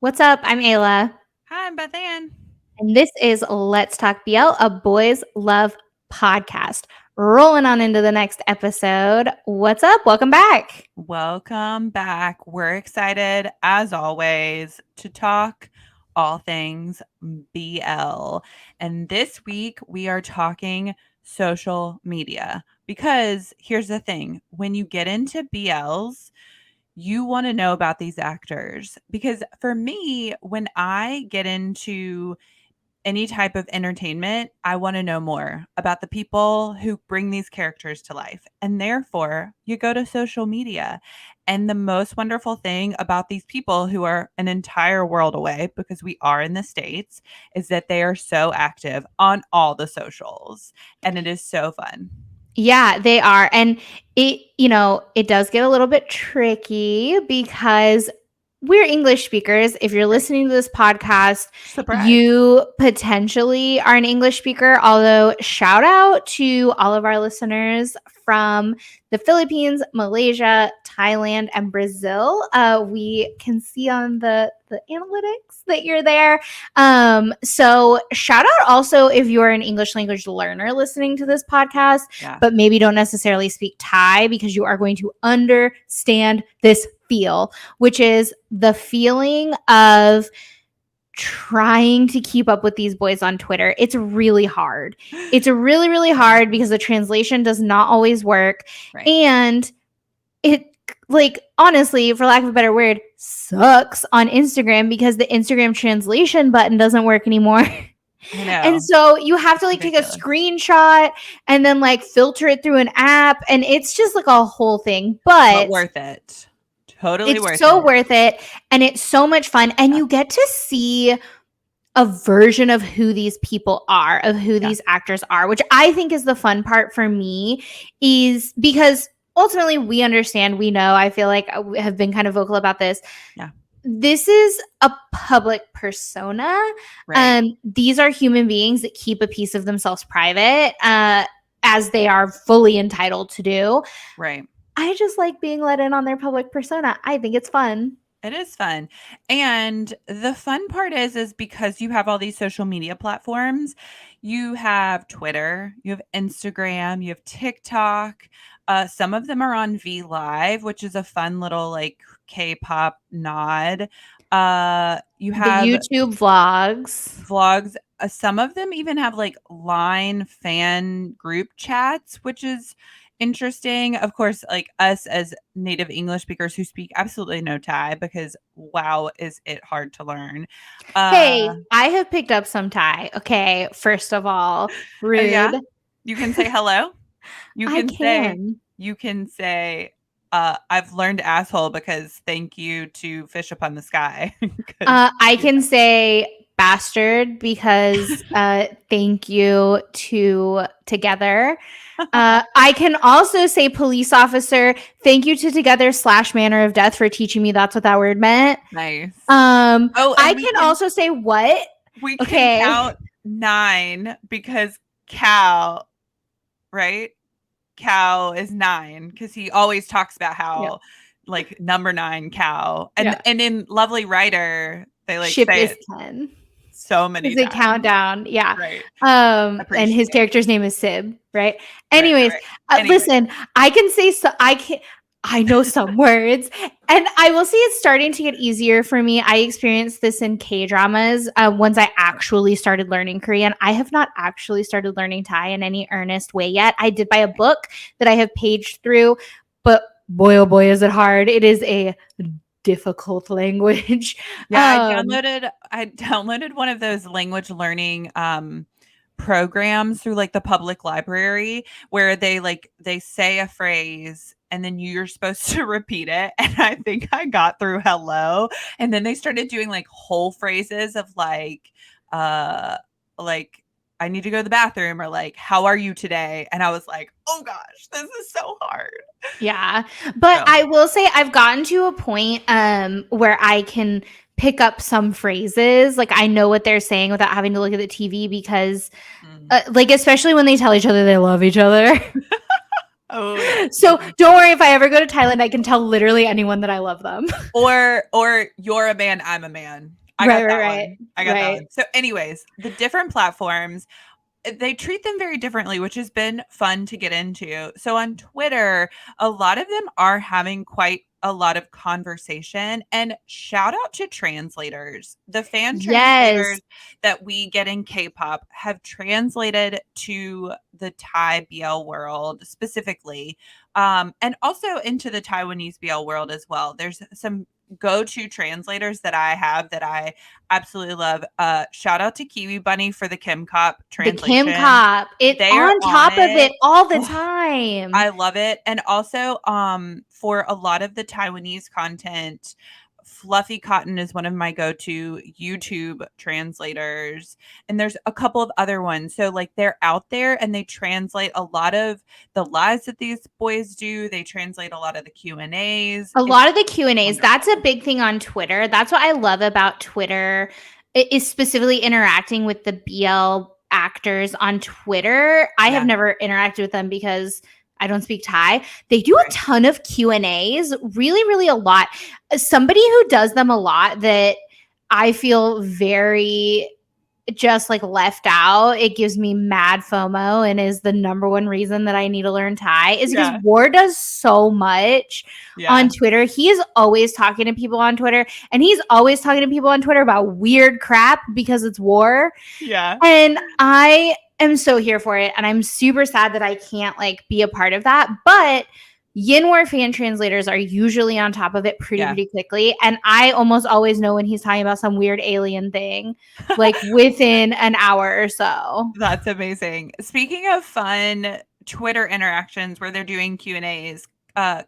What's up? I'm Ayla, Hi, I'm Beth Ann. and this is Let's Talk BL, a boys love podcast. Rolling on into the next episode. What's up? Welcome back. Welcome back. We're excited, as always, to talk all things BL. And this week, we are talking social media because here's the thing when you get into BLs, you want to know about these actors. Because for me, when I get into any type of entertainment, I want to know more about the people who bring these characters to life. And therefore, you go to social media. And the most wonderful thing about these people who are an entire world away, because we are in the States, is that they are so active on all the socials. And it is so fun. Yeah, they are. And it does get a little bit tricky because we're English speakers. If you're Right. listening to this podcast, Surprise. you potentially are an English speaker. Although, shout out to all of our listeners from the Philippines, Malaysia, Thailand, and Brazil. We can see on the analytics that you're there. So shout out also if you're an English language learner listening to this podcast, Yeah. but maybe don't necessarily speak Thai, because you are going to understand this feel, which is the feeling of trying to keep up with these boys on Twitter. It's really hard. It's really, really hard because the translation does not always work. Right. And it, like, honestly, for lack of a better word, sucks on Instagram because the Instagram translation button doesn't work anymore. I know. And so you have to It's take a ridiculous. screenshot and then filter it through an app, and it's just a whole thing. But worth it. Totally it's worth so it. worth it, and it's so much fun, and you get to see a version of who these people are, of who these actors are, which I think is the fun part for me, is because ultimately we understand, we know, I feel like I have been kind of vocal about this. Yeah. This is a public persona. Right. These are human beings that keep a piece of themselves private, as they are fully entitled to do. Right. I just like being let in on their public persona. I think it's fun. It is fun. And the fun part is because you have all these social media platforms, you have Twitter, you have Instagram, you have TikTok. Some of them are on V Live, which is a fun little K-pop nod. You have The YouTube vlogs. vlogs. Some of them even have line fan group chats, which is interesting. Of course, us as native English speakers who speak absolutely no Thai, because wow, is it hard to learn. Hey, I have picked up some Thai. Okay, first of all, Oh yeah, rude. you can say hello. You I can say can. you can say I've learned asshole because thank you to Fish Upon the Sky. I can say bastard because thank you to Together. I can also say police officer. Thank you to Together / Manner of Death for teaching me that's what that word meant. Nice. Oh, I and can also say what? we Okay. can count 9 because cow, right? Cow is 9 because he always talks about how number 9 cow. And in Lovely Writer, they ship say is it 10. so many It's a times. countdown. Yeah. Right. And his character's name is Sib, right? Right, Anyways, listen, I can say so. I know some words, and I will say it's starting to get easier for me. I experienced this in K-dramas once I actually started learning Korean. I have not actually started learning Thai in any earnest way yet. I did buy a book that I have paged through, but boy, oh boy, is it hard. It is a difficult language. Yeah, I downloaded one of those language learning programs through the public library where they say a phrase and then you're supposed to repeat it, and I think I got through hello, and then they started doing whole phrases of I need to go to the bathroom, or how are you today, and I was like, oh gosh, this is so hard. Yeah. But I will say I've gotten to a point where I can pick up some phrases. I know what they're saying without having to look at the TV because especially when they tell each other they love each other. Oh yeah. So don't worry, if I ever go to Thailand, I can tell literally anyone that I love them. Or you're a man, I'm a man. I got that one. I got that one. So anyways, the different platforms, they treat them very differently, which has been fun to get into. So on Twitter, a lot of them are having quite a lot of conversation, and shout out to translators. The fan translators that we get in K-pop have translated to the Thai BL world specifically, and also into the Taiwanese BL world as well. There's some go-to translators that I have that I absolutely love. Shout out to Kiwi Bunny for the Kim Cop translation. The Kim Cop. It's they on top of it all the Oh, time. I love it. And also, for a lot of the Taiwanese content, Fluffy Cotton is one of my go-to YouTube translators. And there's a couple of other ones. So like they're out there and they translate a lot of the lives that these boys do. They translate a lot of the Q&As. A lot of the Q&As. Wonderful. That's a big thing on Twitter. That's what I love about Twitter, is specifically interacting with the BL actors on Twitter. I have never interacted with them because I don't speak Thai. They do a ton of Q&As, really, really a lot. Somebody who does them a lot that I feel very just like left out, it gives me mad FOMO and is the number one reason that I need to learn Thai, is because War does so much on Twitter. He is always talking to people on Twitter, and he's always talking to people on Twitter about weird crap because it's War. Yeah. And I am so here for it, and I'm super sad that I can't like be a part of that. But Yin War fan translators are usually on top of it pretty quickly. And I almost always know when he's talking about some weird alien thing, like within an hour or so. That's amazing. Speaking of fun Twitter interactions where they're doing Q&As,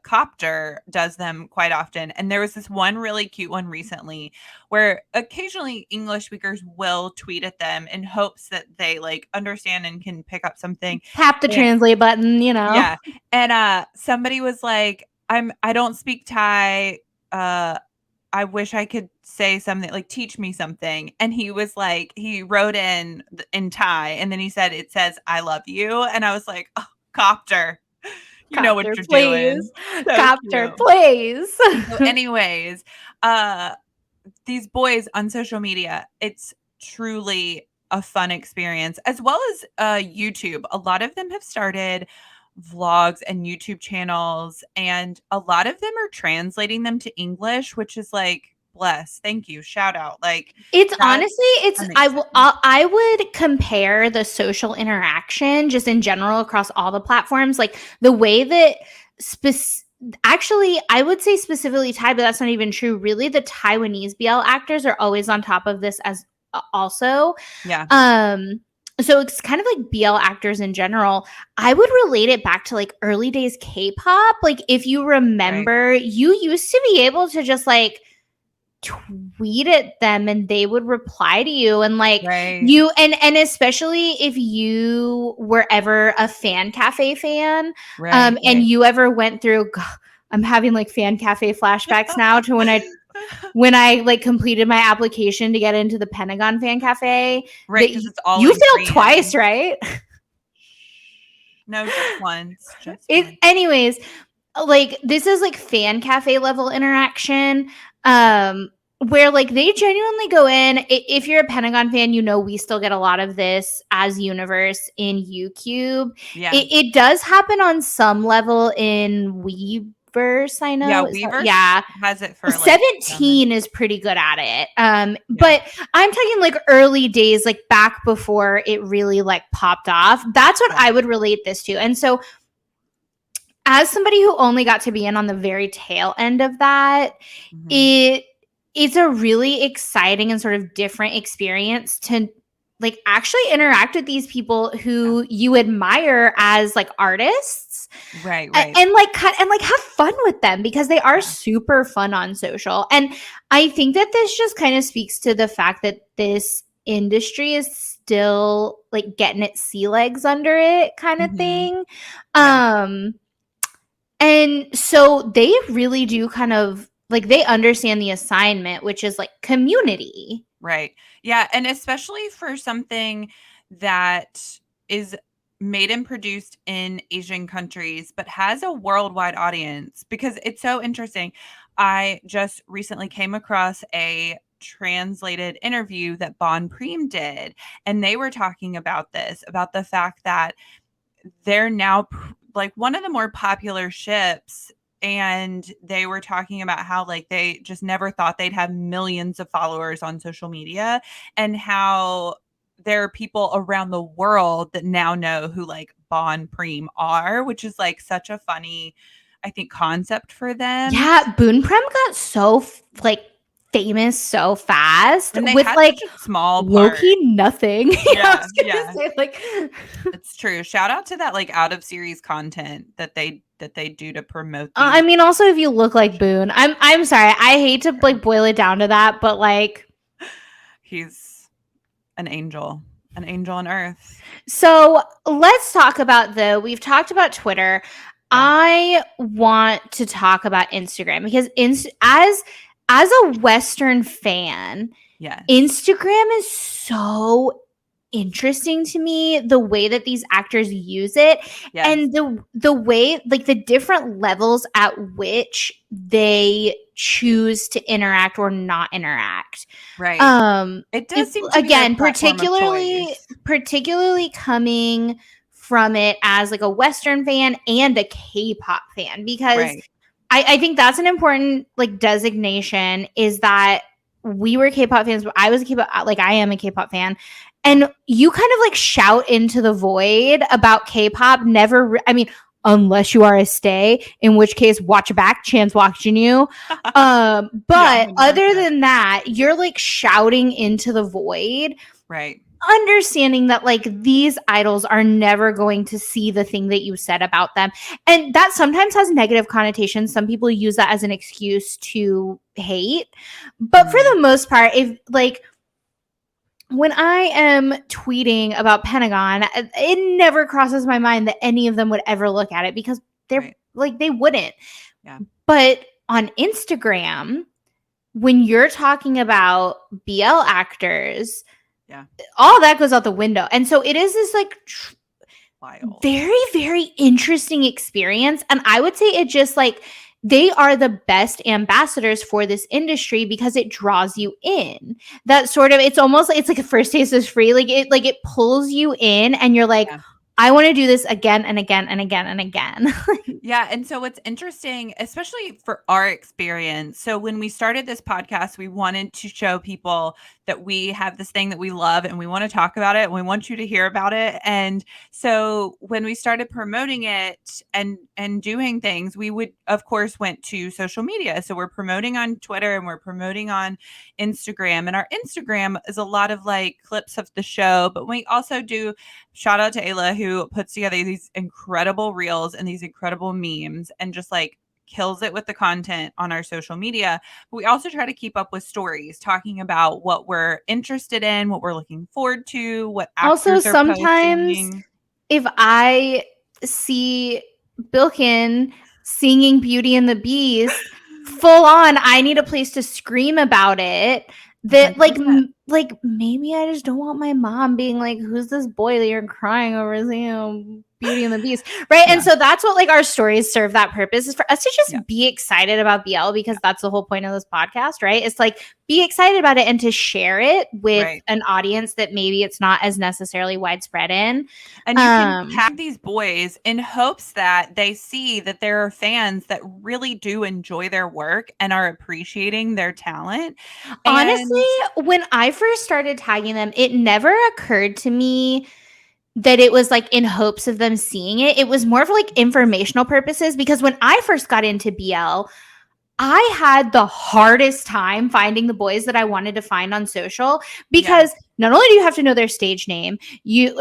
Copter does them quite often. And there was this one really cute one recently where occasionally English speakers will tweet at them in hopes that they like understand and can pick up something. Tap the translate button, you know. Yeah. And somebody was like, I don't speak Thai. I wish I could say something, like teach me something. And he was like, he wrote in Thai, and then he said, it says, I love you. And I was like, oh, Copter. You know what you're doing. So Copter, please. So anyways, these boys on social media, it's truly a fun experience, as well as YouTube. A lot of them have started vlogs and YouTube channels, and a lot of them are translating them to English, which is like, bless, thank you, shout out. Like, it's honestly, it's amazing. I would compare the social interaction just in general across all the platforms, like the way that actually I would say specifically Thai, but that's not even true. Really, the Taiwanese BL actors are always on top of this as also. So it's kind of like BL actors in general. I would relate it back to like early days K-pop. Like if you remember, you used to be able to just like tweet at them and they would reply to you, and like you and especially if you were ever a fan cafe fan, and you ever went through, I'm having like fan cafe flashbacks now to when I like completed my application to get into the Pentagon fan cafe. Right, because it's all you failed twice, right? No, just once. Anyways, like this is like fan cafe level interaction, where like they genuinely go in. If you're a Pentagon fan, you know we still get a lot of this as Universe in UCube. It does happen on some level in Weverse, I know. Yeah, Weverse has it for 17 is pretty good at it. But I'm talking like early days, like back before it really like popped off. That's what I would relate this to. And so as somebody who only got to be in on the very tail end of that, it's a really exciting and sort of different experience to like actually interact with these people who you admire as like artists, right, and like have fun with them, because they are super fun on social. And I think that this just kind of speaks to the fact that this industry is still like getting its sea legs under it kind of thing. And so they really do kind of like, they understand the assignment, which is like community. Right. Yeah. And especially for something that is made and produced in Asian countries, but has a worldwide audience because it's so interesting. I just recently came across a translated interview that Prom did, and they were talking about this, about the fact that they're now like one of the more popular ships. And they were talking about how like they just never thought they'd have millions of followers on social media, and how there are people around the world that now know who like Prom are, which is like such a funny, I think, concept for them. Yeah, Prom got so like famous so fast And they with had like such a small part. low-key nothing. Yeah, Say, like it's true. Shout out to that like out of series content that they do to promote. I mean, also if you look like Boone, I'm sorry, I hate to like boil it down to that, but like he's an angel on earth. So let's talk about we've talked about Twitter. Yeah. I want to talk about Instagram because as a Western fan, yes, Instagram is so interesting to me, the way that these actors use it. Yes. And the way, like the different levels at which they choose to interact or not interact. Right. It does seem to again, particularly coming from it as like a Western fan and a K-pop fan, because I think that's an important like designation, is that we were K-pop fans, but I was a K-pop, like I am a K-pop fan. And you kind of like shout into the void about K-pop. Unless you are a stay, in which case watch back, Chan's watching you. But yeah, other than that, you're like shouting into the void. Right. Understanding that like these idols are never going to see the thing that you said about them. And that sometimes has negative connotations. Some people use that as an excuse to hate. But for the most part, if like, when I am tweeting about Pentagon, it never crosses my mind that any of them would ever look at it, because they're like, they wouldn't. Yeah. But on Instagram, when you're talking about BL actors, all that goes out the window. And so it is this like very, very interesting experience. And I would say it just like, they are the best ambassadors for this industry because it draws you in. That sort of, it's almost like, it's like a first taste is free. Like it pulls you in and you're like, I want to do this again and again and again and again. Yeah. And so what's interesting, especially for our experience. So when we started this podcast, we wanted to show people that we have this thing that we love and we want to talk about it. And we want you to hear about it. And so when we started promoting it and doing things, we would, of course, went to social media. So we're promoting on Twitter and we're promoting on Instagram. And our Instagram is a lot of like clips of the show, but we also do, shout out to Ayla, who puts together these incredible reels and these incredible memes and just like kills it with the content on our social media. But we also try to keep up with stories talking about what we're interested in, what we're looking forward to, what actors also are sometimes posting. If I see Bilkin singing Beauty and the Beast full on, I need a place to scream about it. That like maybe I just don't want my mom being like, who's this boy that you're crying over, Beauty and the Beast, right? Yeah. And so that's what like our stories serve that purpose, is for us to just be excited about BL, because that's the whole point of this podcast, right? It's like, be excited about it and to share it with an audience that maybe it's not as necessarily widespread in. And you can tag these boys in hopes that they see that there are fans that really do enjoy their work and are appreciating their talent. Honestly, when I first started tagging them, it never occurred to me that it was like in hopes of them seeing it. It was more for like informational purposes, because when I first got into BL, I had the hardest time finding the boys that I wanted to find on social, because not only do you have to know their stage name,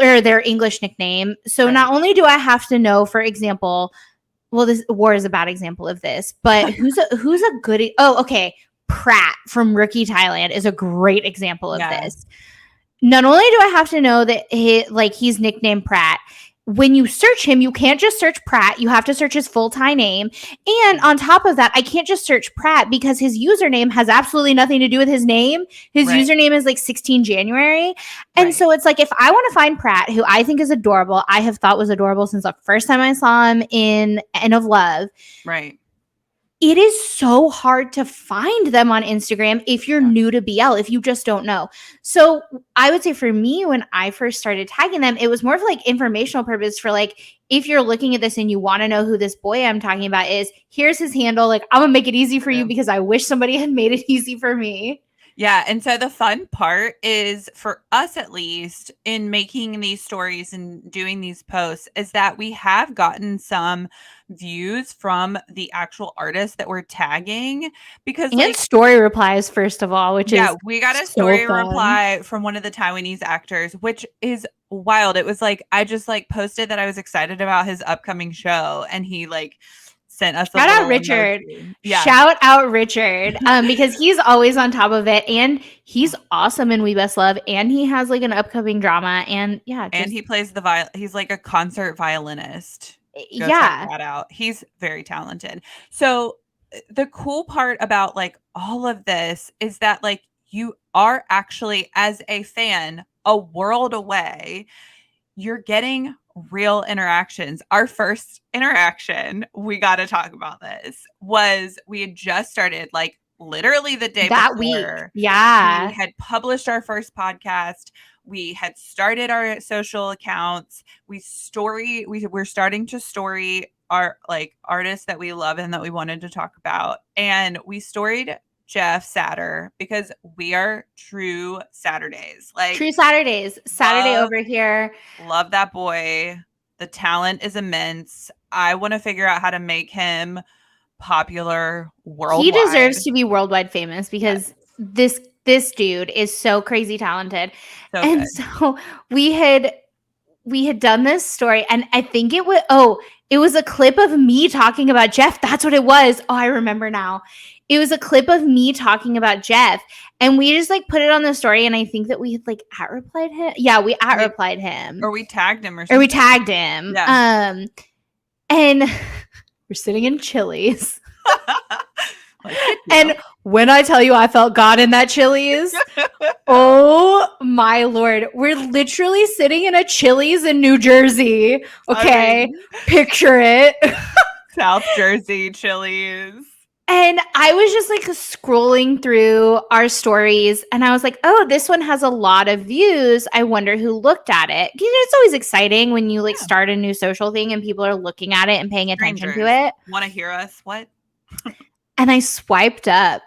or their English nickname. So not only do I have to know, for example, well, this War is a bad example of this, but who's a good, Prat from Rookie Thailand is a great example of this. Not only do I have to know that he's nicknamed Prat, when you search him, you can't just search Prat. You have to search his full Thai name. And on top of that, I can't just search Prat because his username has absolutely nothing to do with his name. His username is like 16 January. And so it's like, if I want to find Prat, who I think is adorable, I have thought was adorable since the first time I saw him in End of Love. Right. It is so hard to find them on Instagram if you're new to BL, if you just don't know. So I would say for me, when I first started tagging them, it was more of like informational purpose for like, if you're looking at this and you want to know who this boy I'm talking about is, here's his handle. Like, I'm gonna make it easy for you because I wish somebody had made it easy for me. Yeah. And so the fun part is, for us at least, in making these stories and doing these posts, is that we have gotten some views from the actual artists that we're tagging, because and story replies, first of all, which is we got a story reply from one of the Taiwanese actors, which is wild. It was like, I just like posted that I was excited about his upcoming show, and he like sent us shout out Richard. Shout out Richard. Because he's always on top of it, and he's awesome in We Best Love, and he has like an upcoming drama, and and he plays the violin. He's like a concert violinist. Go check that out. He's very talented. So the cool part about like all of this is that like you are actually, as a fan, a world away. You're getting real interactions. Our first interaction, we got to talk about this, was we had just started like literally the day that before. Week. Yeah. We had published our first podcast. We had started our social accounts. We're starting to story our like artists that we love and that we wanted to talk about. And we storied Jeff Satter because we are true Saturdays. Like true Saturdays. Saturday over here. Love that boy. The talent is immense. I want to figure out how to make him popular worldwide. He deserves to be worldwide famous because this dude is so crazy talented. So we had done this story, and I think it was a clip of me talking about Jeff. That's what it was. Oh, I remember now. It was a clip of me talking about Jeff, and we just like put it on the story, and I think that we had like @replied him. Yeah, we @replied him. Or we tagged him or we tagged him. Yeah. And we're sitting in Chili's. And when I tell you I felt God in that Chili's, oh my Lord. We're literally sitting in a Chili's in New Jersey. Okay. Picture it. South Jersey Chili's. And I was just like scrolling through our stories, and I was like, oh, this one has a lot of views. I wonder who looked at it. You know, it's always exciting when you like start a new social thing and people are looking at it and paying attention to it. Want to hear us? What? And I swiped up,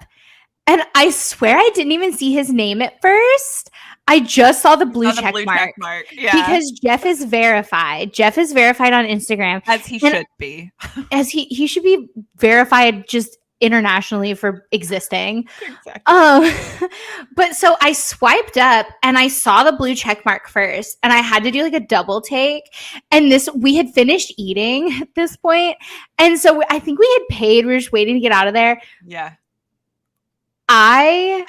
and I swear I didn't even see his name at first. I just saw the blue check mark. Yeah. Because Jeff is verified. Jeff is verified on Instagram. As he should be. As he should be verified just internationally for existing. Exactly. But so I swiped up and I saw the blue check mark first, and I had to do like a double take. And we had finished eating at this point, and so I think we had paid. We were just waiting to get out of there. Yeah. I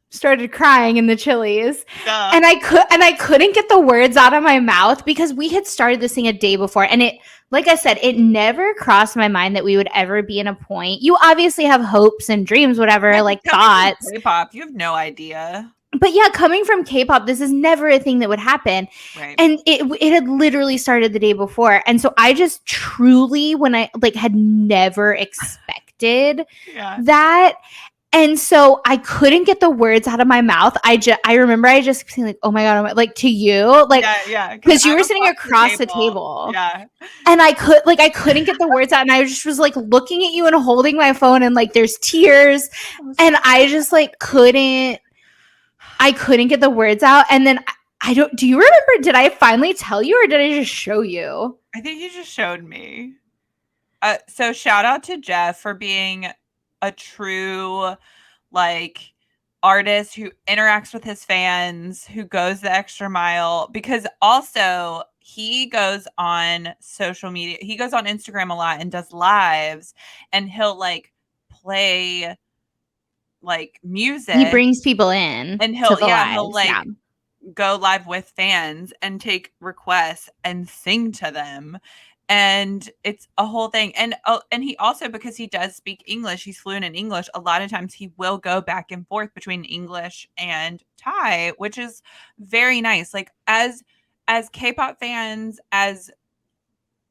started crying in the Chili's. And I couldn't get the words out of my mouth because we had started this thing a day before, and it, like I said, it never crossed my mind that we would ever be in a point. You obviously have hopes and dreams, whatever, like thoughts. K-pop, you have no idea. But yeah, coming from K-pop, this is never a thing that would happen. Right. And it had literally started the day before. And so I just truly, when I like had never expected that. And so I couldn't get the words out of my mouth. I remember I just saying like, oh my God, like to you, like, because you were sitting across the table. Yeah. And I couldn't get the words out. And I just was like looking at you and holding my phone, and like there's tears. And I just like couldn't get the words out. And then do you remember, did I finally tell you or did I just show you? I think you just showed me. So shout out to Jeff for being a true like artist who interacts with his fans, who goes the extra mile, because also he goes on social media. He goes on Instagram a lot and does lives, and he'll like play like music. He brings people in, and he'll like go live with fans and take requests and sing to them. And it's a whole thing. And he also, because he does speak English, he's fluent in English. A lot of times he will go back and forth between English and Thai, which is very nice. Like as K-pop fans, as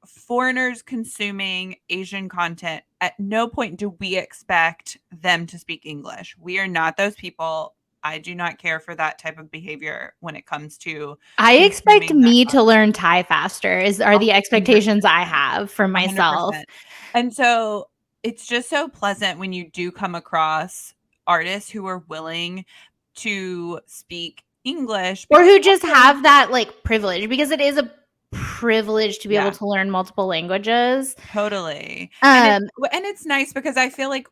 foreigners consuming Asian content, at no point do we expect them to speak English. We are not those people. I do not care for that type of behavior when it comes to I expect consuming that me to content. learn Thai faster are the expectations I 100%. have for myself. 100%. And so it's just so pleasant when you do come across artists who are willing to speak English Or because who just also, have that like privilege, because it is a privilege to be able yeah, to learn multiple languages. totally. Um And it's nice because I feel like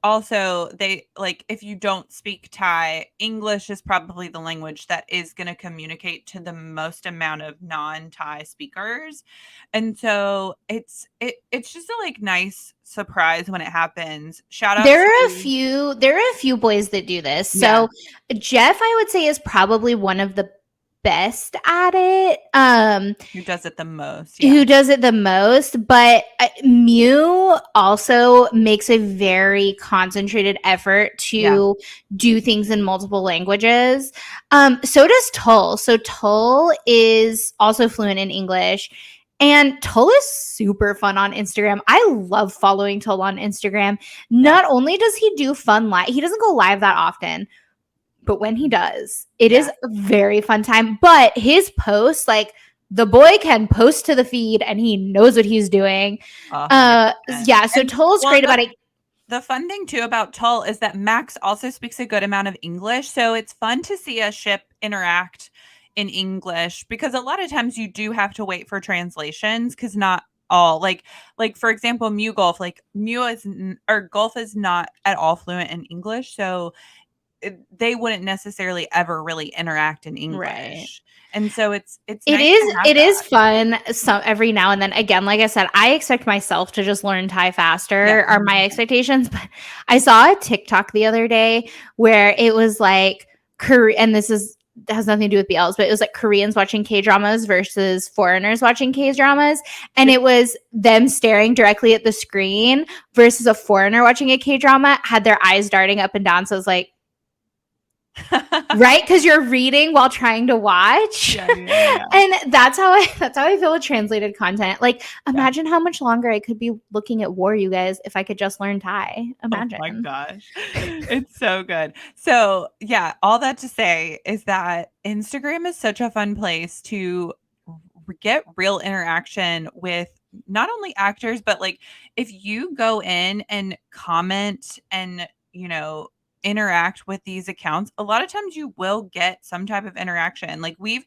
also they like if you don't speak Thai, English is probably the language that is going to communicate to the most amount of non-Thai speakers. And so it's just a like nice surprise when it happens. Shout out there to are a few boys that do this. yeah, So Jeff, I would say, is probably one of the best at it. who does it the most. Yeah. Who does it the most, but Mew also makes a very concentrated effort Yeah. to do things in multiple languages. So does Tull. So Tull is also fluent in English. And Tull is super fun on Instagram. I love following Tull on Instagram. Not Yes. only does he do fun live, he doesn't go live that often, but when he does, it is Yeah. a very fun time. But his posts, like, the boy can post to the feed and he knows what he's doing. 100%. Yeah, so And Toll's well, great about it. the fun thing too about Tull is that Max also speaks a good amount of English, so it's fun to see a ship interact in English because a lot of times you do have to wait for translations because not all like for example Mew Golf, like Mew is or Golf is not at all fluent in English, so they wouldn't necessarily ever really interact in Right. English. And so it's It nice is to have it is that. fun some every now and then. Again, like I said, I expect myself to just learn Thai Yeah. faster are my expectations. But I saw a TikTok the other day where it was like and this is has nothing to do with BLs, but it was like Koreans watching K dramas versus foreigners watching K dramas. And it was them staring directly at the screen versus a foreigner watching a K drama had their eyes darting up and down. So I was like, right, because you're reading while trying to watch. Yeah. And that's how I feel with translated content. Like, imagine how much longer I could be looking at War, you guys, if I could just learn Thai. Imagine. Oh my gosh. It's so good. So, yeah, all that to say is that Instagram is such a fun place to get real interaction with not only actors, but like if you go in and comment and, interact with these accounts, a lot of times you will get some type of interaction. Like we've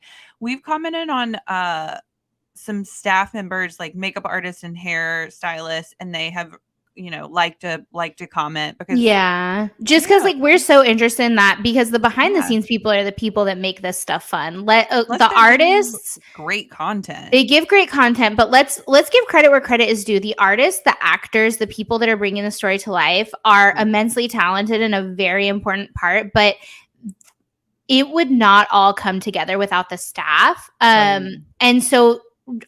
commented on some staff members like makeup artists and hair stylists, and they have like to comment because Yeah. Just because, like, we're so interested in that, because the behind the yeah, scenes people are the people that make this stuff fun. plus The they're giving artists, great content. they give great content, but let's give credit where credit is due. The artists, the actors, the people that are bringing the story to life are immensely talented and a very important part, but it would not all come together without the staff. And so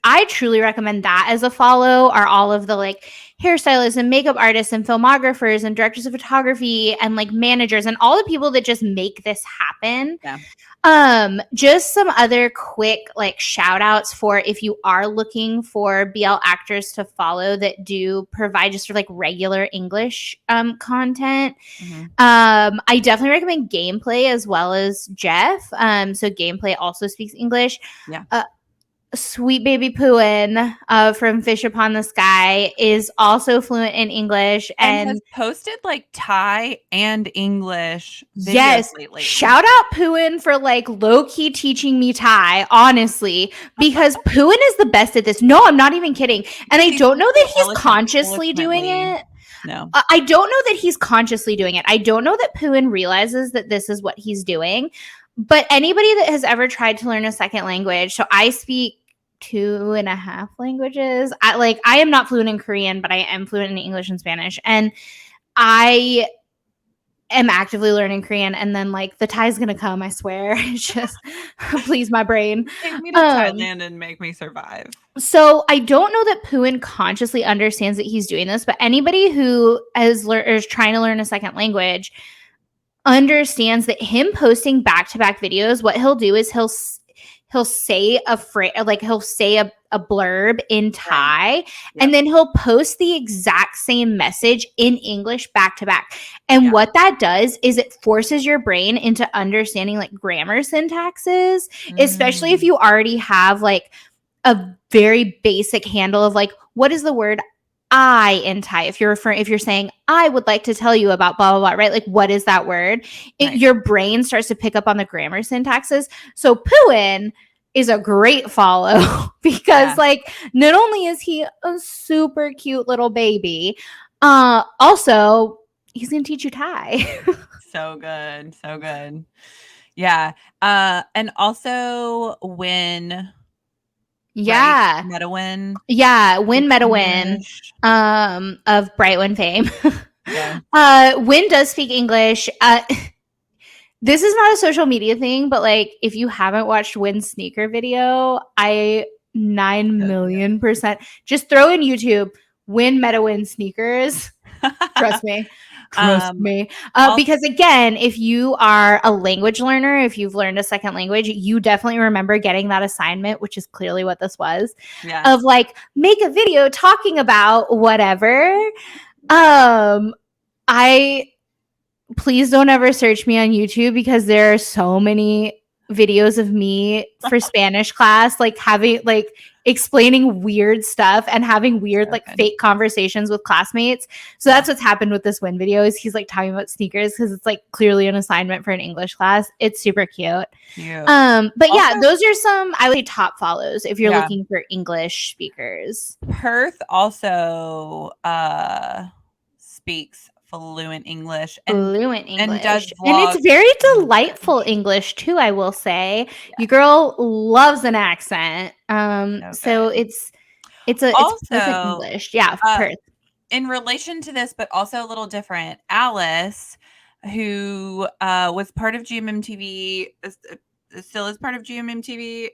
I truly recommend that as a follow, are all of the like hairstylists and makeup artists and filmographers and directors of photography and like managers and all the people that just make this happen. Yeah. Just some other quick like shout outs for if you are looking for BL actors to follow that do provide just sort of like regular English content. I definitely recommend Gameplay as well as Jeff. So Gameplay also speaks English. Yeah. Sweet Baby Pooin from Fish Upon the Sky is also fluent in English and has posted like Thai and English videos yes, lately. Shout out Pooin for like low key teaching me Thai, honestly, because Pooin is the best at this. No, I'm not even kidding. And I don't know that he's consciously doing it. No, I don't know that he's consciously doing it. I don't know that Pooin realizes that this is what he's doing. But anybody that has ever tried to learn a second language, so I speak 2.5 languages. I am not fluent in Korean, but I am fluent in English and Spanish. And I am actively learning Korean, and then like the Thai's gonna come. I swear, it's just please my brain. Take me to Thailand and make me survive. So I don't know that Puin consciously understands that he's doing this, but anybody who is trying to learn a second language understands that him posting back-to-back videos, what he'll do is he'll say a phrase, like he'll say a blurb in Thai, right. Yep. And then he'll post the exact same message in English back to back. And what that does is it forces your brain into understanding like grammar syntaxes, especially if you already have like a very basic handle of like, what is the word I in Thai? If you're saying, I would like to tell you about blah, blah, blah, right? Like, what is that word? Right. Your brain starts to pick up on the grammar syntaxes. So Puin is a great follow because like, not only is he a super cute little baby, also he's going to teach you Thai. So good. So good. Yeah. And also when... Yeah. Right? Medawin. Yeah, Win Medawin of Brightwin fame. Win does speak English. This is not a social media thing, but like if you haven't watched Win's sneaker video, 9,000,000% just throw in YouTube Win Medawin sneakers. Trust me. Because again, if you are a language learner, if you've learned a second language, you definitely remember getting that assignment, which is clearly what this was, of like, make a video talking about whatever. Please don't ever search me on YouTube because there are so many videos of me for Spanish class, like having like explaining weird stuff and having weird like fake conversations with classmates. So that's what's happened with this Win video is he's like talking about sneakers because it's like clearly an assignment for an English class. It's super cute. But also, yeah, those are some I would say top follows if you're looking for English speakers. Perth also speaks fluent English and does vlogs. And it's very delightful English too, I will say. Your girl loves an accent. So it's perfect English. Yeah, Perth. In relation to this, but also a little different, Alice, who was part of GMMTV, still is part of GMMTV.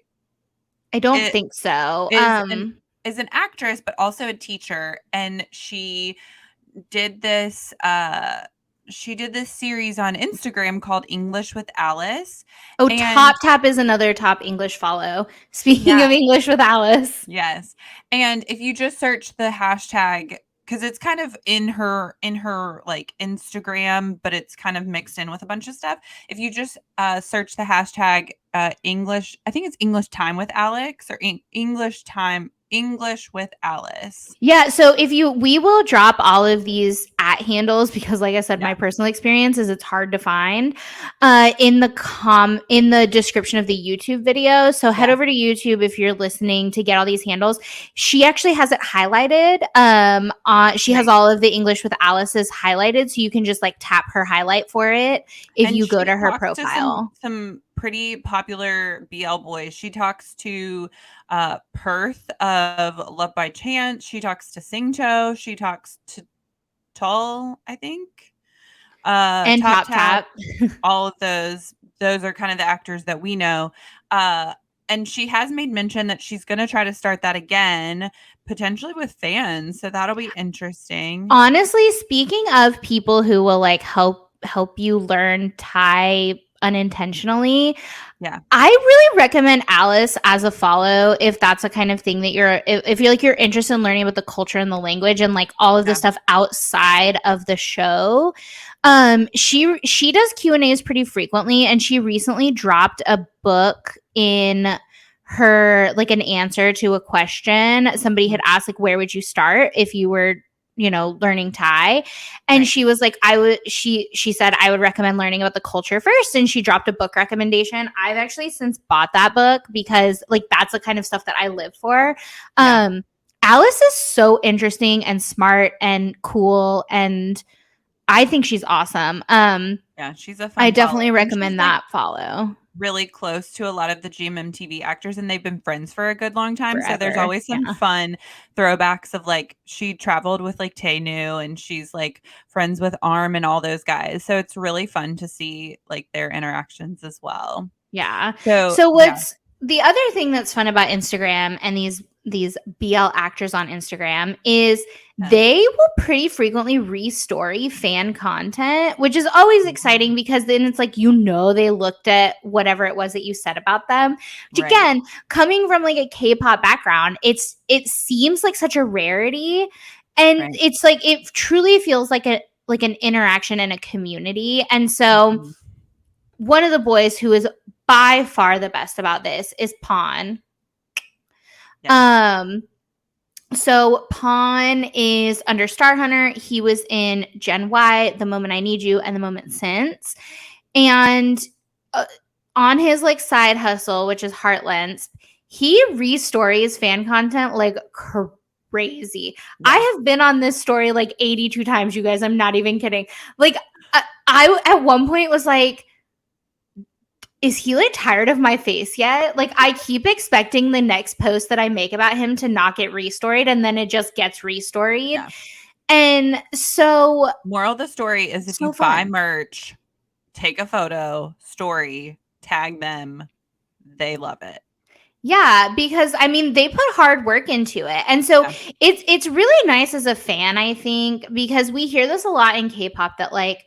I don't think so. Is an actress, but also a teacher, and she did this series on Instagram called English with Alice. Oh, Toptap is another top English follow. Speaking of English with Alice. Yes. And if you just search the hashtag, because it's kind of in her like Instagram, but it's kind of mixed in with a bunch of stuff. If you just search the hashtag English, I think it's English Time with Alex or English with Alice. Yeah, so we will drop all of these at handles because like I said, my personal experience is it's hard to find in the description of the YouTube video. So head over to YouTube if you're listening to get all these handles. She actually has it highlighted. She has all of the English with Alice's highlighted, so you can just like tap her highlight for it if you go to her profile. To some pretty popular BL boys. She talks to Perth of Love by Chance. She talks to Singcho. She talks to Tull, I think. And Toptap. All of those are kind of the actors that we know. And she has made mention that she's going to try to start that again, potentially with fans. So that'll be interesting. Honestly, speaking of people who will like help you learn Thai unintentionally, I really recommend Alice as a follow if that's the kind of thing that if you're like you're interested in learning about the culture and the language and like all of the stuff outside of the show. She does Q&As pretty frequently, and she recently dropped a book in her like an answer to a question somebody had asked, like, where would you start if you were learning Thai? And she was like, she said, I would recommend learning about the culture first. And she dropped a book recommendation. I've actually since bought that book because like, that's the kind of stuff that I live for. Alice is so interesting and smart and cool. And I think she's awesome. She's a fun I definitely recommend that follow. really close to a lot of the GMMTV actors, and they've been friends for a good long time. So there's Forever. always some Yeah. fun throwbacks of like she traveled with like Taenu and she's like friends with Arm and all those guys. So it's really fun to see like their interactions as well. Yeah. So So yeah. what's the other thing that's fun about Instagram and these BL actors on Instagram is they will pretty frequently restory fan content, which is always exciting because then it's like, they looked at whatever it was that you said about them. Which Right. again, coming from like a K-pop background, it seems like such a rarity. And Right. it's like it truly feels like an interaction in a community. And so Mhm. one of the boys who is by far the best about this is Pawn. Yes. So Pawn is under Star Hunter. He was in Gen Y, The Moment I Need You, and The Moment Since. And on his like side hustle, which is Heartlands, he restories fan content like crazy. Yeah. I have been on this story like 82 times, you guys. I'm not even kidding. Like I at one point was like, is he like tired of my face yet? Like I keep expecting the next post that I make about him to not get restoried, and then it just gets restoried. Yeah. And so moral of the story is if you buy merch, take a photo, story, tag them. They love it. Yeah, because I mean they put hard work into it. And so it's really nice as a fan, I think, because we hear this a lot in K-pop that like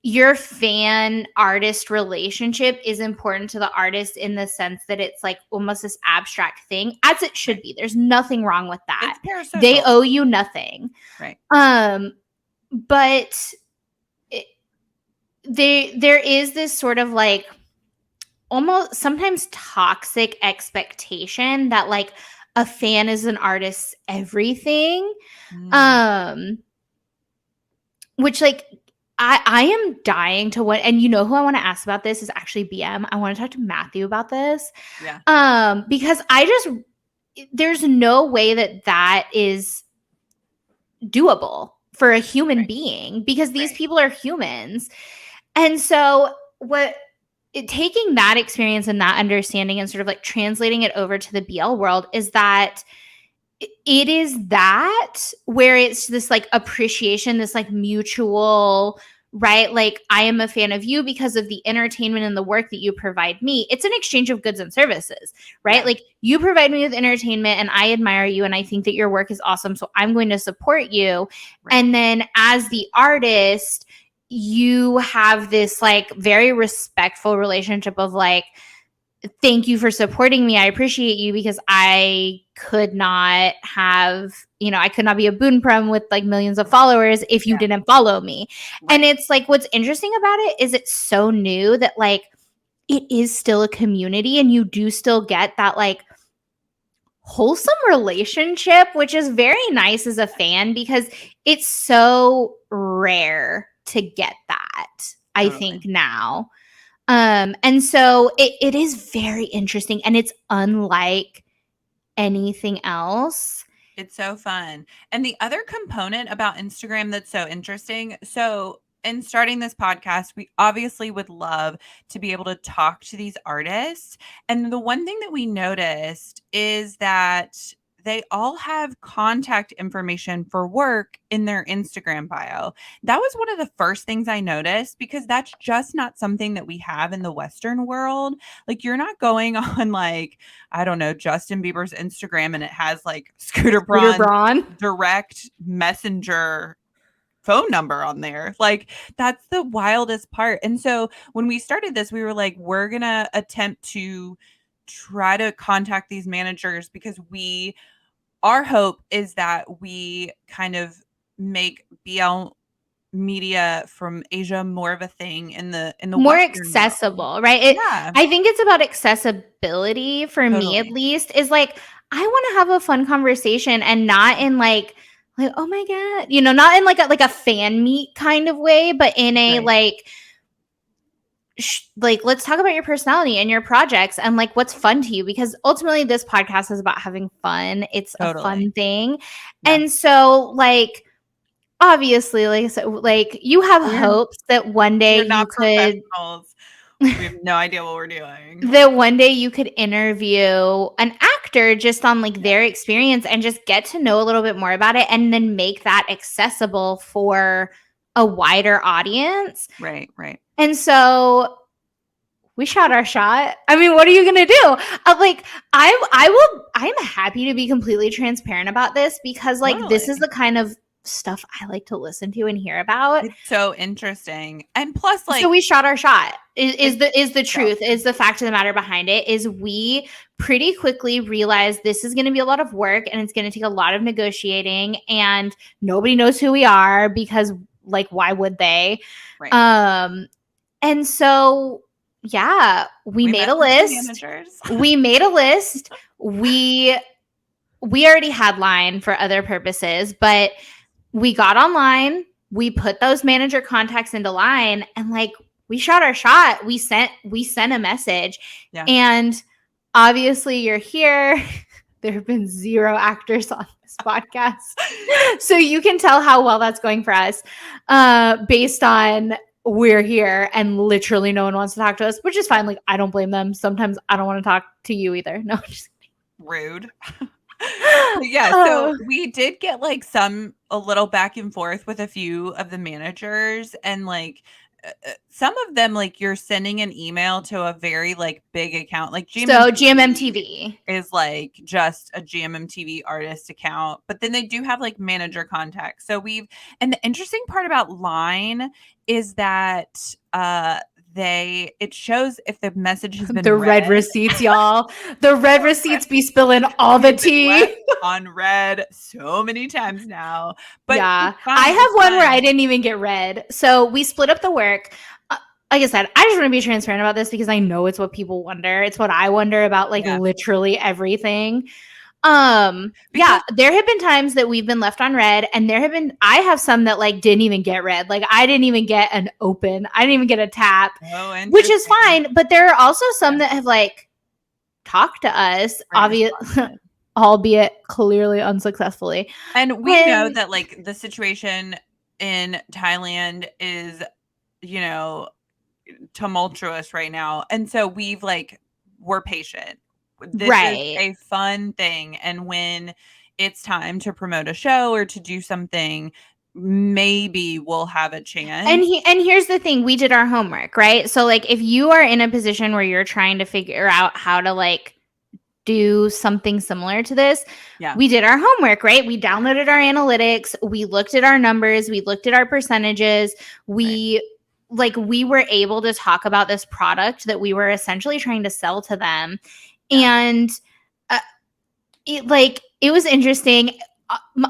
your fan artist relationship is important to the artist in the sense that it's like almost this abstract thing, as it should be. There's nothing wrong with that. They owe you nothing. Right. But there is this sort of like almost sometimes toxic expectation that like a fan is an artist's everything. Which like I am dying to what, and who I want to ask about this is actually BM. I want to talk to Matthew about this. Yeah. Because there's no way that is doable for a human being because these people are humans. And so taking that experience and that understanding and sort of like translating it over to the BL world is that it is that where it's this like appreciation, this like mutual, right? Like I am a fan of you because of the entertainment and the work that you provide me. It's an exchange of goods and services, right? Yeah. Like you provide me with entertainment and I admire you and I think that your work is awesome. So I'm going to support you. Right. And then as the artist, you have this like very respectful relationship of like, thank you for supporting me. I appreciate you because I could not have, I could not be a Boon Prom with like millions of followers if you didn't follow me. Right. And it's like, what's interesting about it is it's so new that like, it is still a community and you do still get that like wholesome relationship, which is very nice as a fan because it's so rare to get that, I think now. And so it is very interesting and it's unlike anything else. It's so fun. And the other component about Instagram that's so interesting. So in starting this podcast, we obviously would love to be able to talk to these artists. And the one thing that we noticed is that they all have contact information for work in their Instagram bio. That was one of the first things I noticed because that's just not something that we have in the Western world. Like you're not going on like, I don't know, Justin Bieber's Instagram and it has like Scooter Braun direct messenger phone number on there. Like that's the wildest part. And so when we started this, we were like, we're going to attempt to try to contact these managers because our hope is that we kind of make BL media from Asia more of a thing in the more accessible world. Right? I think it's about accessibility for me at least, is like I want to have a fun conversation and not in like oh my god, not in like a fan meet kind of way, but in a like let's talk about your personality and your projects and like what's fun to you, because ultimately this podcast is about having fun. It's a fun thing. Yeah. And so like obviously like you have hopes that one day you could We have no idea what we're doing. That one day you could interview an actor just on like their experience and just get to know a little bit more about it and then make that accessible for a wider audience. Right, right. And so we shot our shot. I mean, what are you gonna do? I'm happy to be completely transparent about this because like this is the kind of stuff I like to listen to and hear about. It's so interesting. And plus, like, so we shot our shot is the truth, is the fact of the matter behind it, is we pretty quickly realized this is going to be a lot of work and it's going to take a lot of negotiating and nobody knows who we are because like, why would they? Right. And so, yeah, we made a list. We made a list. We already had line for other purposes, but we got online, we put those manager contacts into line, and like we shot our shot. We sent a message. Yeah. And obviously you're here. There have been 0 actors on this podcast. So you can tell how well that's going for us based on we're here and literally no one wants to talk to us, which is fine. Like, I don't blame them. Sometimes I don't want to talk to you either. No, just rude. Yeah, so we did get like a little back and forth with a few of the managers, and like some of them, like you're sending an email to a very like big account, like GMMTV is like just a GMMTV artist account, but then they do have like manager contacts. So and the interesting part about Line is that it shows if the message has been the red receipts, y'all. The red receipts be spilling all the tea on red so many times now. But yeah, I have one where I didn't even get read. So we split up the work. Like I said, I just want to be transparent about this because I know it's what people wonder. It's what I wonder about, like literally everything. Yeah, there have been times that we've been left on red, and I have some that like didn't even get read. Like I didn't even get an open. I didn't even get a tap, which is fine. But there are also some that have like talked to us, obviously, albeit clearly unsuccessfully. And we know that like the situation in Thailand is, you know, tumultuous right now. And so we're patient. This is a fun thing. And when it's time to promote a show or to do something, maybe we'll have a chance. And here's the thing, we did our homework, right? So like if you are in a position where you're trying to figure out how to like do something similar to this, we did our homework, right? We downloaded our analytics, we looked at our numbers, we looked at our percentages, we were able to talk about this product that we were essentially trying to sell to them. And it was interesting.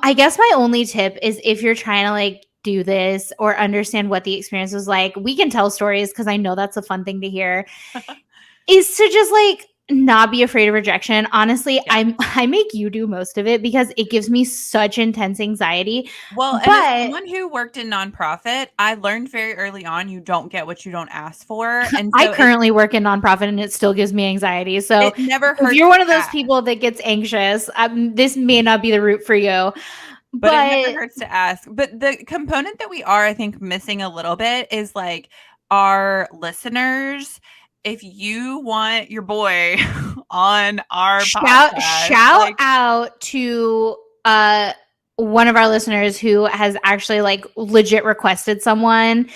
I guess my only tip is if you're trying to like do this or understand what the experience was like, we can tell stories because I know that's a fun thing to hear, is to just like not be afraid of rejection. Honestly, I make you do most of it because it gives me such intense anxiety. Well, and as someone who worked in nonprofit, I learned very early on you don't get what you don't ask for. And so I currently work in nonprofit and it still gives me anxiety. So it never hurts. If you're one of those people that gets anxious, this may not be the route for you. But it never hurts to ask. But the component that we are, I think, missing a little bit is like our listeners. If you want your boy on our podcast, shout out to one of our listeners who has actually like legit requested someone.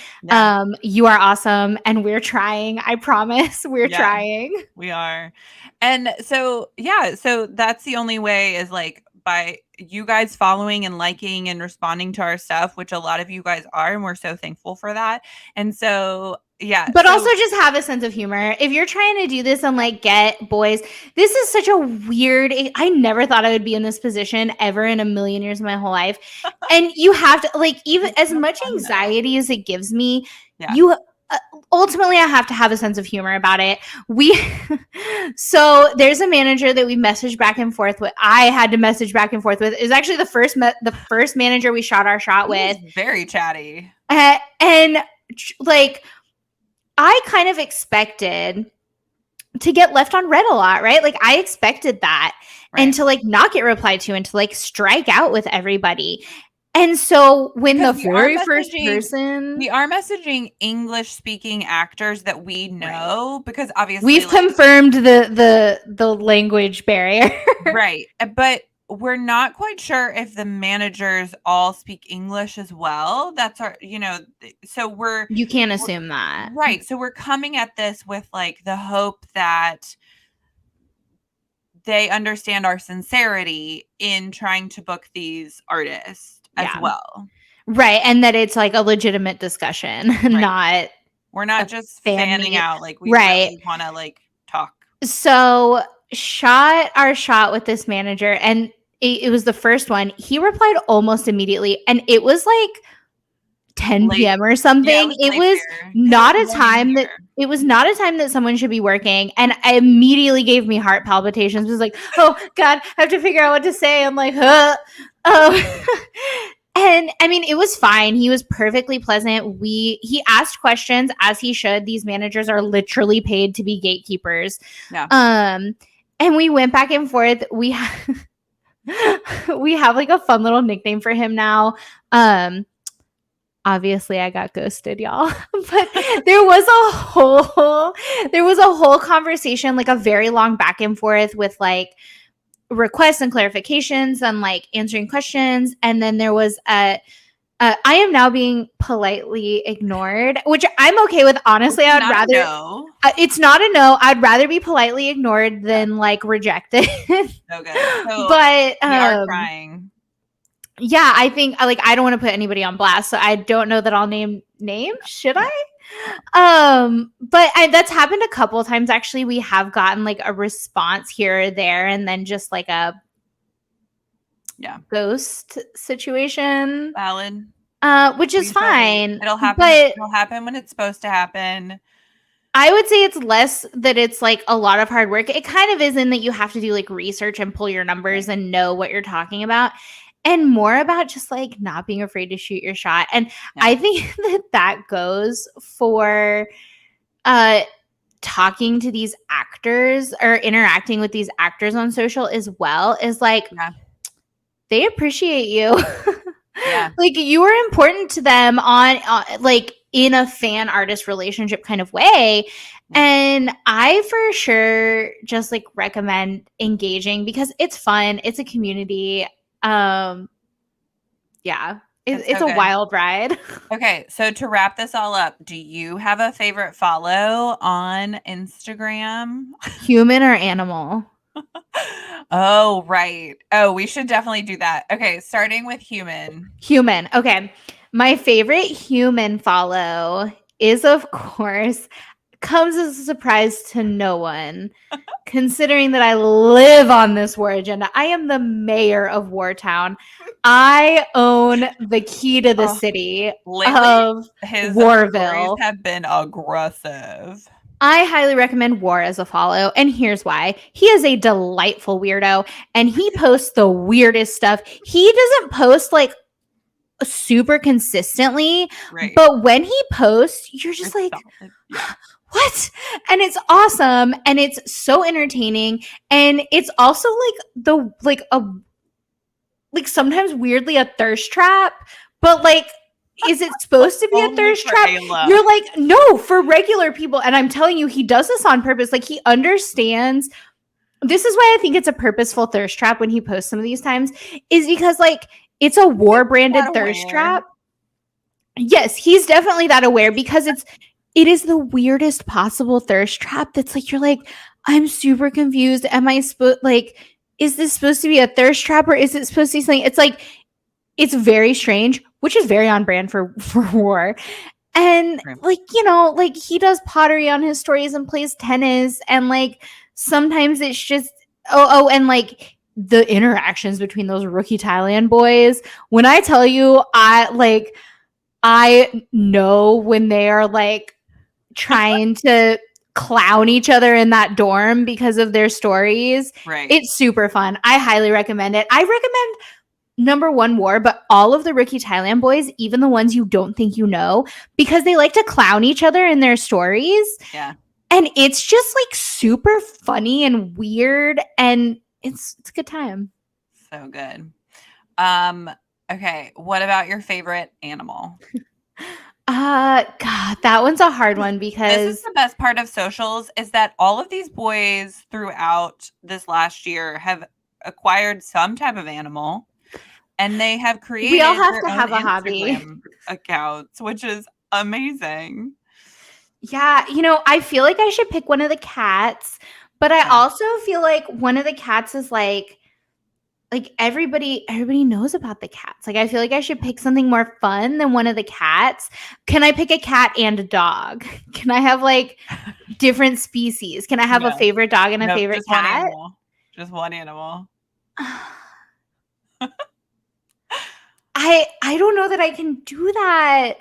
You are awesome, and we're trying. I promise, we're trying. We are, and so so that's the only way is like by you guys following and liking and responding to our stuff, which a lot of you guys are, and we're so thankful for that. And so but also just have a sense of humor. If you're trying to do this and like get boys, this is such a weird, I never thought I would be in this position ever in a million years of my whole life. And you have to like, even as much anxiety as it gives me, you ultimately I have to have a sense of humor about it. So there's a manager that we messaged back and forth with. I had to message back and forth with. It was actually the first manager we shot our shot with. Very chatty. And like, I kind of expected to get left on red a lot, right? Like I expected that and to like not get replied to and to like strike out with everybody. And so when the Because very first person, we are messaging English speaking actors that we know, because obviously we've confirmed the language barrier. right. But we're not quite sure if the managers all speak English as well. That's our, so You can't assume that. right. So we're coming at this with like the hope that they understand our sincerity in trying to book these artists as well. Right. And that it's like a legitimate discussion, not we're not just fanning out. Like we really want to like talk. So shot with this manager, and it was the first one. He replied almost immediately, and it was like 10 p.m. or something. It was not a time that someone should be working. And I immediately gave me heart palpitations. It was like, oh God, I have to figure out what to say. I'm like, oh. And I mean, it was fine. He was perfectly pleasant. He asked questions as he should. These managers are literally paid to be gatekeepers. Yeah. And we went back and forth. We have like a fun little nickname for him now. Obviously I got ghosted, y'all. But there was a whole conversation, like a very long back and forth with like requests and clarifications and like answering questions. And then there was I am now being politely ignored, which I'm okay with. Honestly, I would rather no. It's not a no. I'd rather be politely ignored than like rejected. Okay. So but we are trying. Yeah, I think like I don't want to put anybody on blast, so I don't know that I'll name names. Should I? But that's happened a couple of times actually. We have gotten like a response here or there, and then just like a ghost situation. Valid. Which is fine. It'll happen. It'll happen when it's supposed to happen. I would say it's less that it's like a lot of hard work. It kind of is in that you have to do like research and pull your numbers and know what you're talking about. And more about just like not being afraid to shoot your shot. And I think that goes for talking to these actors or interacting with these actors on social as well, is like they appreciate you. Like you are important to them on like in a fan artist relationship kind of way. And I for sure just like recommend engaging because it's fun. It's a community. It's a wild ride. Okay, so to wrap this all up, do you have a favorite follow on Instagram? Human or animal? Oh, right. Oh, we should definitely do that. Okay, starting with human. Human. Okay. My favorite human follow is, of course, comes as a surprise to no one, considering that I live on this war agenda. I am the mayor of Wartown. I own the key to the city of Warville. Have been aggressive. I highly recommend War as a follow, and here's why. He is a delightful weirdo, and he posts the weirdest stuff. He doesn't post like super consistently, but when he posts, you're just like, what? And it's awesome, and it's so entertaining, and it's also like sometimes weirdly a thirst trap, but like, is it supposed to be a thirst trap? You're like, no, for regular people. And I'm telling you, he does this on purpose. Like he understands. This is why I think it's a purposeful thirst trap when he posts some of these times, is because like it's a war branded thirst trap. Yes, he's definitely that aware because it is the weirdest possible thirst trap. That's like, you're like, I'm super confused. Am I is this supposed to be a thirst trap or is it supposed to be something? It's like, it's very strange, which is very on brand for War. And like, like he does pottery on his stories and plays tennis. And like, sometimes it's just, and like the interactions between those rookie Thailand boys. When I tell you, I know when they are like trying to clown each other in that dorm because of their stories. Right. It's super fun. I highly recommend it. I recommend number one War, but all of the rookie Thailand boys, even the ones you don't think you know, because they like to clown each other in their stories. Yeah. And it's just like super funny and weird, and it's a good time. So good. Okay, what about your favorite animal? God, that one's a hard one This is because the best part of socials is that all of these boys throughout this last year have acquired some type of animal and they have we all created have their to own have a hobby. Instagram accounts, which is amazing. Yeah, I feel like I should pick one of the cats, but I Yeah. also feel like one of the cats is like everybody knows about the cats. Like I feel like I should pick something more fun than one of the cats. Can I pick a cat and a dog? Can I have like different species? Can I have a No, favorite dog and a nope, favorite just one cat? animal. Just one animal. I don't know that I can do that.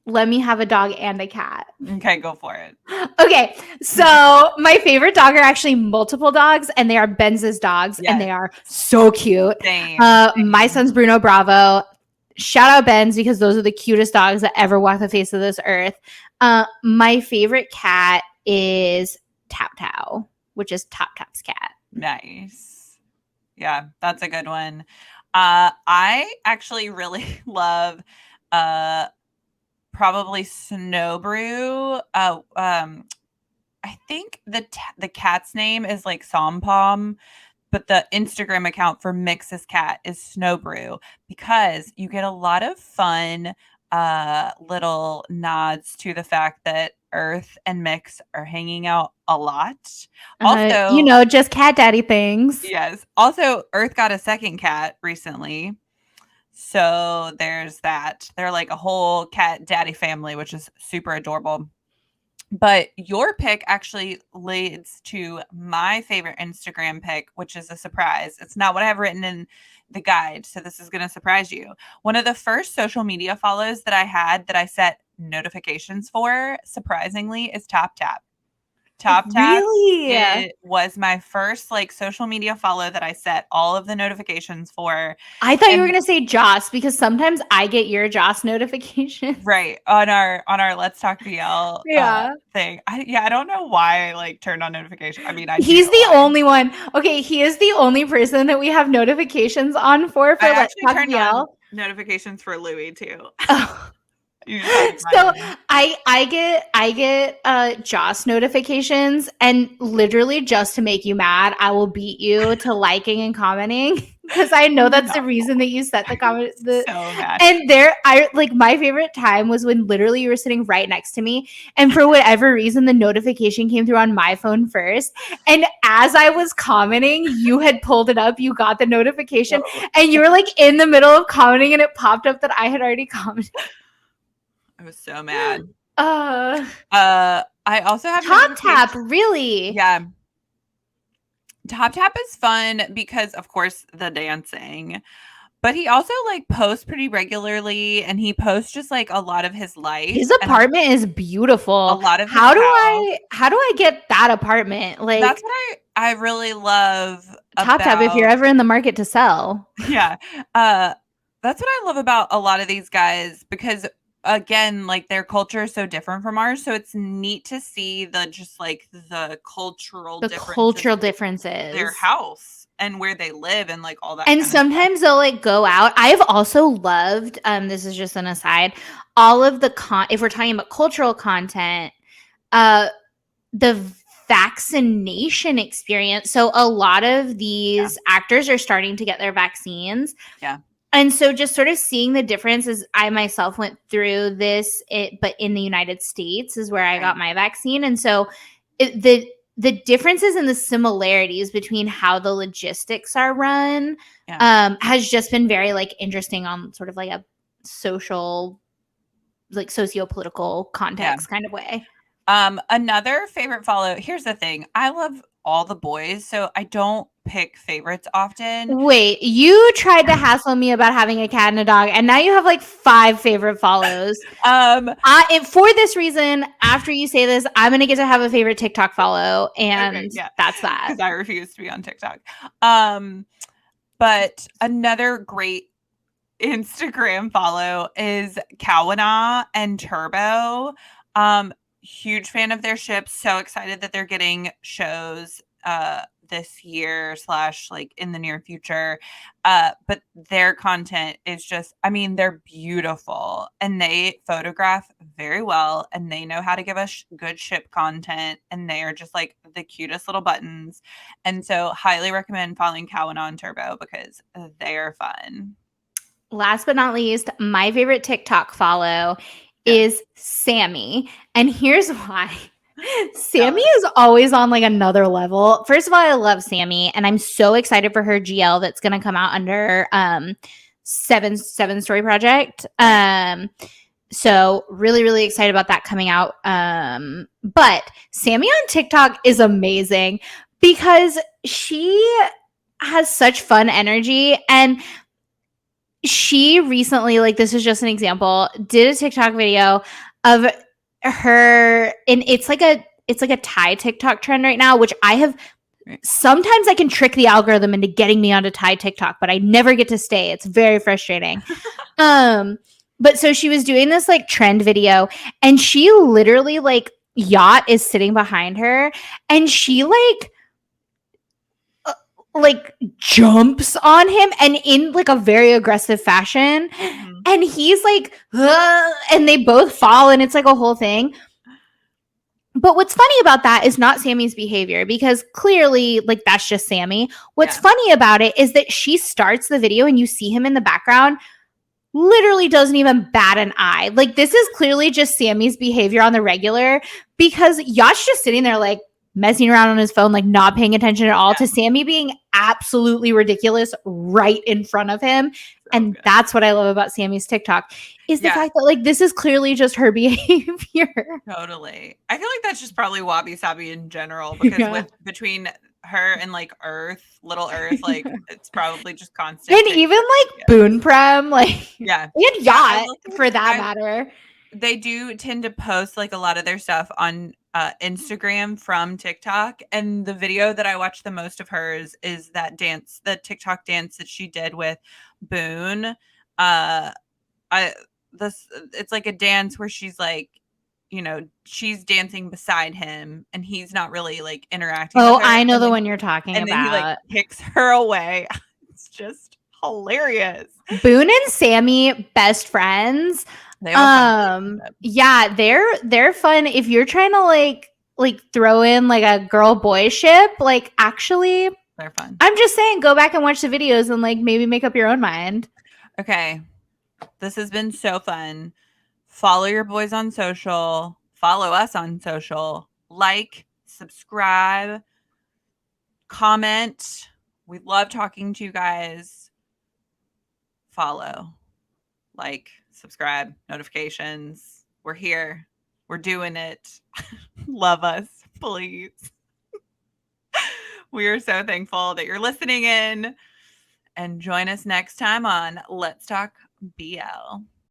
Let me have a dog and a cat. Okay, go for it. Okay, so my favorite dog are actually multiple dogs, and they are Benz's dogs, and Yes, they are so cute. same, My same. son's Bruno Bravo. Shout out Benz because those are the cutest dogs that ever walk the face of this earth. My favorite cat is TaoTao, which is Toptap's cat. Nice. Yeah, that's a good one. I actually really love probably Snow Brew. I think the cat's name is like Sompom, but the Instagram account for Mix's cat is Snow Brew because you get a lot of fun little nods to the fact that Earth and Mix are hanging out a lot. Also, Just cat daddy things. yes, also Earth got a second cat recently. So there's that. They're like a whole cat daddy family, which is super adorable. But your pick actually leads to my favorite Instagram pick, which is a surprise. It's not what I have written in the guide, so this is going to surprise you. One of the first social media follows that I had that I set notifications for, surprisingly, is Toptap. Toptap Really? it was my first like social media follow that I set all of the notifications for. I thought you were And gonna say Joss because sometimes I get your Joss notifications. right on our Let's Talk BL Yeah. thing. I don't know why I like turned on notification. I mean, I do He's know the why. only one. Okay, he is the only person that we have notifications on for I Let's actually Talk turned on BL. notifications for Louis too. Oh. You just have to So remind me. I get Joss notifications, and literally just to make you mad, I will beat you to liking and commenting because I know that's the No, reason that you set the comment. so mad. And I like my favorite time was when literally you were sitting right next to me, and for whatever reason, the notification came through on my phone first. And as I was commenting, you had pulled it up, you got the notification, and you were like in the middle of commenting, and it popped up that I had already commented. I was so mad. Uh, I also have Toptap, notifications. really? Yeah. Toptap is fun because of course the dancing. But he also like posts pretty regularly and he posts just like a lot of his life His and apartment is a beautiful. lot of his How do house. I get that apartment? That's Like what I really love Toptap, if you're about ever in the market to sell. yeah. That's what I love about a lot of these guys because again, like their culture is so different from ours. So it's neat to see the just like the cultural The differences cultural of their differences. house and where they live and like all that And kind of stuff. sometimes they'll like go out. I've also loved, this is just an aside, all of the if we're talking about cultural content, uh the vaccination experience. So a lot of Yeah. these actors are starting to get their vaccines. Yeah. And so just sort of seeing the difference as I myself went through this, but in the United States is where I Right. got my vaccine. And so the differences and the similarities between how the logistics are run has just been very like interesting on sort of like a social, like socio-political context kind of way. Another favorite follow. Here's the thing. I love all the boys, so I don't pick favorites often. Wait, you tried to hassle me about having a cat and a dog, and now you have like 5 favorite follows. For this reason, after you say this, I'm gonna get to have a favorite TikTok follow, and that's that. Because I refuse to be on TikTok. But another great Instagram follow is Kaownah and Turbo. Huge fan of their ships. So excited that they're getting shows this year / like in the near future. But their content is just, I mean, they're beautiful and they photograph very well and they know how to give us good ship content and they are just like the cutest little buttons. And so highly recommend following Kaownah on Turbo because they are fun. Last but not least, my favorite TikTok follow is Sammy. And here's why. Sammy is always on like another level. First of all, I love Sammy, and I'm so excited for her GL that's going to come out under Seven Story Project. So really, really excited about that coming out. But Sammy on TikTok is amazing because she has such fun energy, and she recently, like, this is just an example, did a TikTok video of her, and it's like a Thai TikTok trend right now, which I have sometimes I can trick the algorithm into getting me onto Thai TikTok, but I never get to stay. It's very frustrating. But so she was doing this like trend video, and she literally, like, Yacht is sitting behind her, and she like jumps on him and in like a very aggressive fashion, and he's like, and they both fall, and it's like a whole thing. But what's funny about that is not Sammy's behavior, because clearly, like, that's just Sammy. What's funny about it is that she starts the video and you see him in the background, literally doesn't even bat an eye. Like, this is clearly just Sammy's behavior on the regular, because Yacht's just sitting there like messing around on his phone, like not paying attention at all to Sammy being absolutely ridiculous right in front of him. And that's what I love about Sammy's TikTok, is the fact that, like, this is clearly just her behavior. Totally. I feel like that's just probably Wabi Sabi in general, because between her and like Little Earth, like it's probably just constant. And even like Boon Prom, like, and Yacht for that matter. They do tend to post like a lot of their stuff on Instagram from TikTok, and the video that I watch the most of hers is that dance, the TikTok dance that she did with Boone. It's like a dance where she's like, you know, she's dancing beside him and he's not really like interacting with her. I know the one you're talking about. And then he like kicks her away. It's just hilarious. Boone and Sammy, best friends. They yeah, they're fun. If you're trying to like throw in like a girl boy ship, like, actually they're fun. I'm just saying, go back and watch the videos and like maybe make up your own mind. Okay. This has been so fun. Follow your boys on social. Follow us on social. Like, subscribe, comment. We love talking to you guys. Follow, like, subscribe, notifications. We're here. We're doing it. Love us, please. We are so thankful that you're listening in. And join us next time on Let's Talk BL.